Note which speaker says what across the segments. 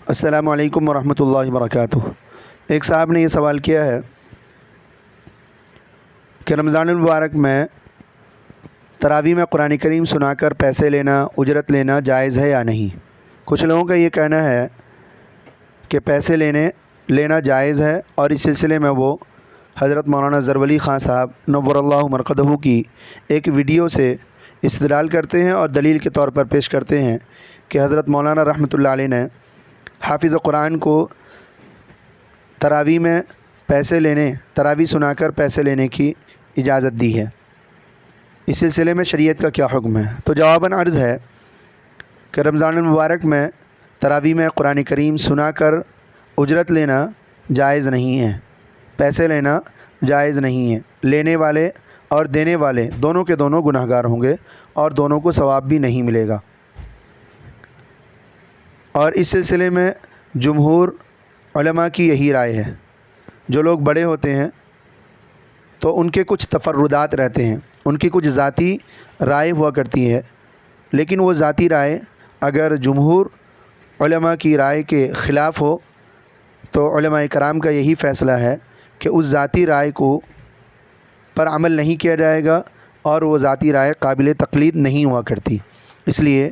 Speaker 1: السلام علیکم ورحمۃ اللہ وبرکاتہ۔ ایک صاحب نے یہ سوال کیا ہے کہ رمضان المبارک میں تراویح میں قرآن کریم سنا کر پیسے لینا، اجرت لینا جائز ہے یا نہیں؟ کچھ لوگوں کا یہ کہنا ہے کہ پیسے لینا جائز ہے، اور اس سلسلے میں وہ حضرت مولانا زرولی خان صاحب نور اللہ مرقدہ کی ایک ویڈیو سے استدلال کرتے ہیں اور دلیل کے طور پر پیش کرتے ہیں کہ حضرت مولانا رحمۃ اللہ علیہ نے حافظ قرآن کو تراویح سنا کر پیسے لینے کی اجازت دی ہے۔ اس سلسلے میں شریعت کا کیا حکم ہے؟ تو جواباً عرض ہے کہ رمضان المبارک میں تراویح میں قرآن کریم سنا کر اجرت لینا جائز نہیں ہے، پیسے لینا جائز نہیں ہے۔ لینے والے اور دینے والے دونوں کے دونوں گناہ گار ہوں گے اور دونوں کو ثواب بھی نہیں ملے گا۔ اور اس سلسلے میں جمہور علماء کی یہی رائے ہے۔ جو لوگ بڑے ہوتے ہیں تو ان کے کچھ تفردات رہتے ہیں، ان کی کچھ ذاتی رائے ہوا کرتی ہے، لیکن وہ ذاتی رائے اگر جمہور علماء کی رائے کے خلاف ہو تو علماء کرام کا یہی فیصلہ ہے کہ اس ذاتی رائے پر عمل نہیں کیا جائے گا، اور وہ ذاتی رائے قابل تقلید نہیں ہوا کرتی۔ اس لیے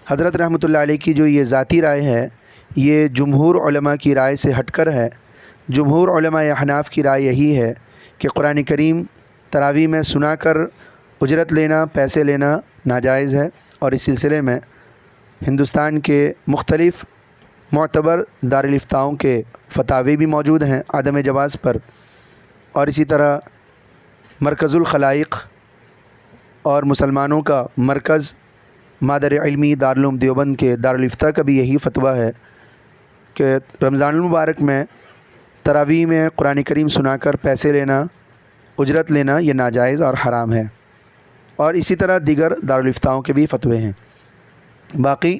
Speaker 1: حضرت رحمۃ اللہ علیہ کی جو یہ ذاتی رائے ہے، یہ جمہور علماء کی رائے سے ہٹ کر ہے۔ جمہور علماء احناف کی رائے یہی ہے کہ قرآن کریم تراویح میں سنا کر اجرت لینا، پیسے لینا ناجائز ہے، اور اس سلسلے میں ہندوستان کے مختلف معتبر دارالفتاؤں کے فتاوی بھی موجود ہیں عدم جواز پر، اور اسی طرح مرکز الخلائق اور مسلمانوں کا مرکز مادر علمی دارالعلوم دیوبند کے دارالفتاء کا بھی یہی فتویٰ ہے کہ رمضان المبارک میں تراویح میں قرآن کریم سنا کر پیسے لینا، اجرت لینا یہ ناجائز اور حرام ہے، اور اسی طرح دیگر دارالفتاؤں کے بھی فتوے ہیں۔ باقی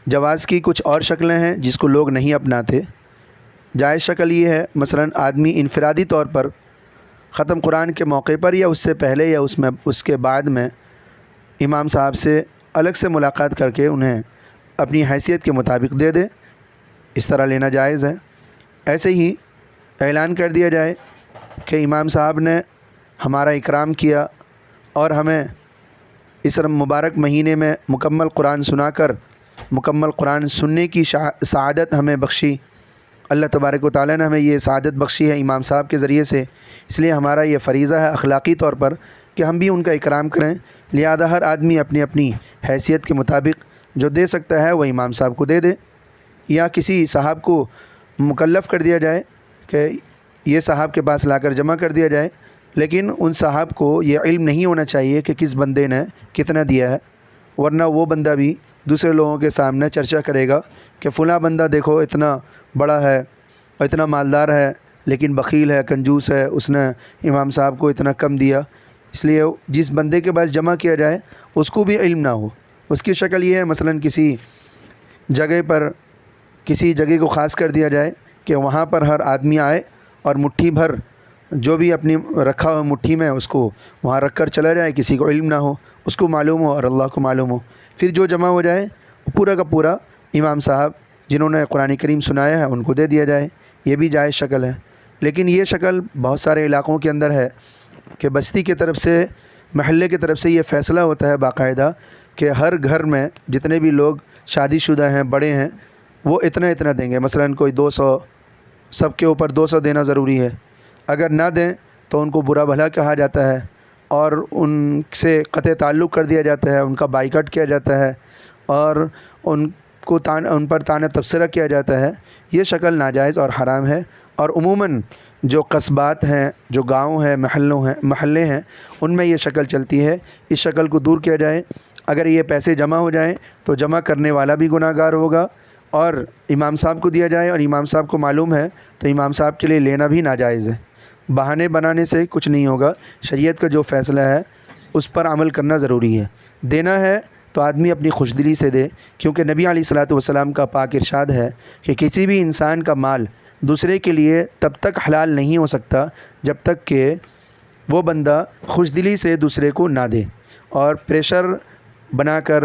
Speaker 1: جواز کی کچھ اور شکلیں ہیں جس کو لوگ نہیں اپناتے۔ جائز شکل یہ ہے، مثلا آدمی انفرادی طور پر ختم قرآن کے موقع پر یا اس سے پہلے یا اس کے بعد میں امام صاحب سے الگ سے ملاقات کر کے انہیں اپنی حیثیت کے مطابق دے دے، اس طرح لینا جائز ہے۔ ایسے ہی اعلان کر دیا جائے کہ امام صاحب نے ہمارا اکرام کیا اور ہمیں اس مبارک مہینے میں مکمل قرآن سنا کر مکمل قرآن سننے کی سعادت ہمیں بخشی، اللہ تبارک و تعالیٰ نے ہمیں یہ سعادت بخشی ہے امام صاحب کے ذریعے سے، اس لیے ہمارا یہ فریضہ ہے اخلاقی طور پر کہ ہم بھی ان کا اکرام کریں۔ لہذا ہر آدمی اپنی اپنی حیثیت کے مطابق جو دے سکتا ہے وہ امام صاحب کو دے دے، یا کسی صاحب کو مکلف کر دیا جائے کہ یہ صاحب کے پاس لا کر جمع کر دیا جائے، لیکن ان صاحب کو یہ علم نہیں ہونا چاہیے کہ کس بندے نے کتنا دیا ہے، ورنہ وہ بندہ بھی دوسرے لوگوں کے سامنے چرچا کرے گا کہ فلاں بندہ دیکھو اتنا بڑا ہے، اتنا مالدار ہے، لیکن بخیل ہے، کنجوس ہے، اس نے امام صاحب کو اتنا کم دیا۔ اس لیے جس بندے کے پاس جمع کیا جائے اس کو بھی علم نہ ہو۔ اس کی شکل یہ ہے، مثلا کسی جگہ کو خاص کر دیا جائے کہ وہاں پر ہر آدمی آئے اور مٹھی بھر جو بھی اپنی رکھا ہو مٹھی میں اس کو وہاں رکھ کر چلا جائے، کسی کو علم نہ ہو، اس کو معلوم ہو اور اللہ کو معلوم ہو، پھر جو جمع ہو جائے پورا کا پورا امام صاحب جنہوں نے قرآن کریم سنایا ہے ان کو دے دیا جائے۔ یہ بھی جائز شکل ہے، لیکن یہ شکل بہت سارے علاقوں کے اندر ہے کہ بستی کی طرف سے، محلے کی طرف سے یہ فیصلہ ہوتا ہے باقاعدہ کہ ہر گھر میں جتنے بھی لوگ شادی شدہ ہیں، بڑے ہیں، وہ اتنا اتنا دیں گے، مثلا کوئی 200، سب کے اوپر 200 دینا ضروری ہے۔ اگر نہ دیں تو ان کو برا بھلا کہا جاتا ہے اور ان سے قطع تعلق کر دیا جاتا ہے، ان کا بائیکاٹ کیا جاتا ہے اور ان پر طعنہ تبصرہ کیا جاتا ہے۔ یہ شکل ناجائز اور حرام ہے، اور عموماً جو قصبات ہیں، جو گاؤں ہیں، محلے ہیں، ان میں یہ شکل چلتی ہے۔ اس شکل کو دور کیا جائے۔ اگر یہ پیسے جمع ہو جائیں تو جمع کرنے والا بھی گناہ گار ہوگا، اور امام صاحب کو دیا جائے اور امام صاحب کو معلوم ہے تو امام صاحب کے لیے لینا بھی ناجائز ہے۔ بہانے بنانے سے کچھ نہیں ہوگا، شریعت کا جو فیصلہ ہے اس پر عمل کرنا ضروری ہے۔ دینا ہے تو آدمی اپنی خوش دلی سے دے، کیونکہ نبی علیہ الصلوۃ والسلام کا پاک ارشاد ہے کہ کسی بھی انسان کا مال دوسرے کے لیے تب تک حلال نہیں ہو سکتا جب تک کہ وہ بندہ خوش دلی سے دوسرے کو نہ دے، اور پریشر بنا کر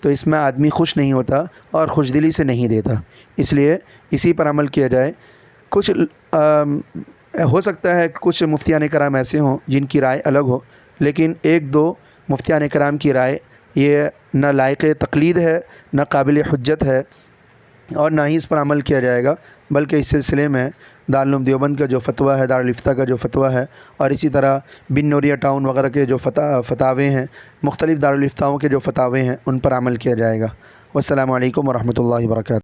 Speaker 1: تو اس میں آدمی خوش نہیں ہوتا اور خوش دلی سے نہیں دیتا، اس لیے اسی پر عمل کیا جائے۔ کچھ ہو سکتا ہے کچھ مفتیان کرام ایسے ہوں جن کی رائے الگ ہو، لیکن ایک دو مفتیان کرام کی رائے یہ نہ لائق تقلید ہے، نہ قابل حجت ہے، اور نہ ہی اس پر عمل کیا جائے گا، بلکہ اس سلسلے میں دارالعلوم دیوبند کا جو فتویٰ ہے، دارالافتاء کا جو فتویٰ ہے، اور اسی طرح بن نوریہ ٹاؤن وغیرہ کے جو فتاوے ہیں، مختلف دارالفتاؤں کے جو فتاوے ہیں، ان پر عمل کیا جائے گا۔ والسلام علیکم ورحمۃ اللہ وبرکاتہ۔